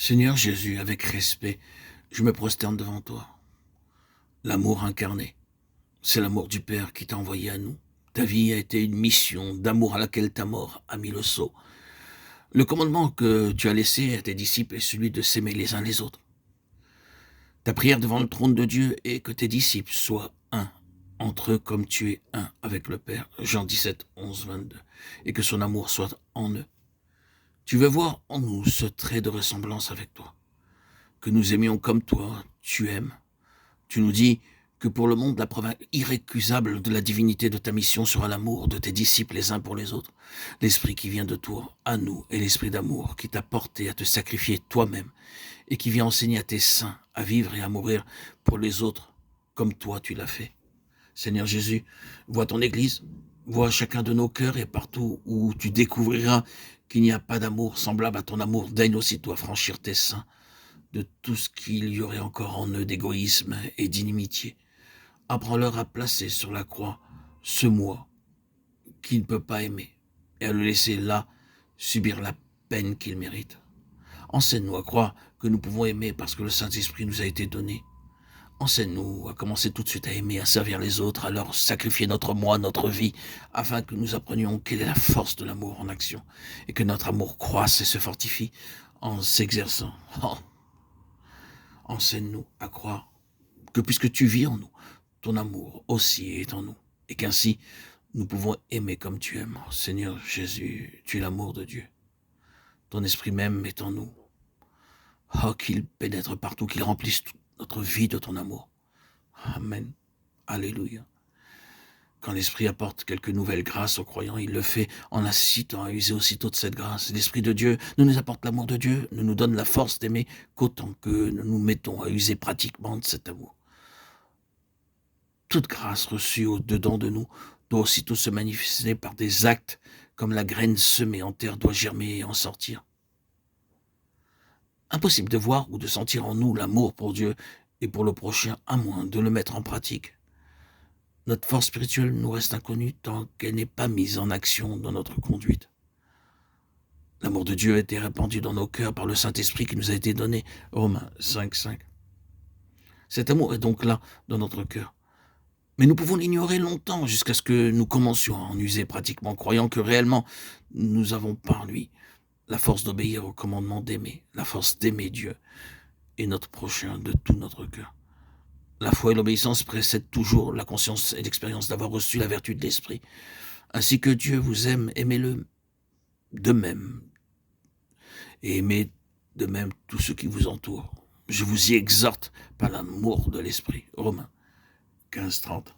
Seigneur Jésus, avec respect, je me prosterne devant toi. L'amour incarné, c'est l'amour du Père qui t'a envoyé à nous. Ta vie a été une mission d'amour à laquelle ta mort a mis le sceau. Le commandement que tu as laissé à tes disciples est celui de s'aimer les uns les autres. Ta prière devant le trône de Dieu est que tes disciples soient un entre eux comme tu es un avec le Père. Jean 17, 11, 22. Et que son amour soit en eux. Tu veux voir en nous ce trait de ressemblance avec toi. Que nous aimions comme toi, tu aimes. Tu nous dis que pour le monde, la preuve irrécusable de la divinité de ta mission sera l'amour de tes disciples les uns pour les autres. L'esprit qui vient de toi, à nous, et l'esprit d'amour qui t'a porté à te sacrifier toi-même et qui vient enseigner à tes saints à vivre et à mourir pour les autres comme toi tu l'as fait. Seigneur Jésus, vois ton Église, vois chacun de nos cœurs et partout où tu découvriras qu'il n'y a pas d'amour semblable à ton amour, daigne aussi toi franchir tes saints de tout ce qu'il y aurait encore en eux d'égoïsme et d'inimitié. Apprends-leur à placer sur la croix ce moi qui ne peut pas aimer et à le laisser là subir la peine qu'il mérite. Enseigne-nous à croire que nous pouvons aimer parce que le Saint-Esprit nous a été donné. Enseigne-nous à commencer tout de suite à aimer, à servir les autres, à leur sacrifier notre moi, notre vie, afin que nous apprenions quelle est la force de l'amour en action et que notre amour croisse et se fortifie en s'exerçant. Oh, enseigne-nous à croire que puisque tu vis en nous, ton amour aussi est en nous, et qu'ainsi nous pouvons aimer comme tu aimes. Oh, Seigneur Jésus, tu es l'amour de Dieu. Ton esprit même est en nous. Oh, qu'il pénètre partout, qu'il remplisse toute notre vie de ton amour. Amen. Alléluia. Quand l'Esprit apporte quelques nouvelles grâces aux croyants, il le fait en incitant à user aussitôt de cette grâce. L'Esprit de Dieu nous apporte l'amour de Dieu, nous donne la force d'aimer qu'autant que nous nous mettons à user pratiquement de cet amour. Toute grâce reçue au-dedans de nous doit aussitôt se manifester par des actes, comme la graine semée en terre doit germer et en sortir. Impossible de voir ou de sentir en nous l'amour pour Dieu et pour le prochain, à moins de le mettre en pratique. Notre force spirituelle nous reste inconnue tant qu'elle n'est pas mise en action dans notre conduite. L'amour de Dieu a été répandu dans nos cœurs par le Saint-Esprit qui nous a été donné. Romains 5, 5. Cet amour est donc là, dans notre cœur. Mais nous pouvons l'ignorer longtemps jusqu'à ce que nous commencions à en user pratiquement, croyant que réellement nous avons par lui la force d'obéir au commandement d'aimer, la force d'aimer Dieu et notre prochain de tout notre cœur. La foi et l'obéissance précèdent toujours la conscience et l'expérience d'avoir reçu la vertu de l'Esprit. Ainsi que Dieu vous aime, aimez-le de même. Et aimez de même tous ceux qui vous entourent. Je vous y exhorte par l'amour de l'Esprit. Romains 15, 30.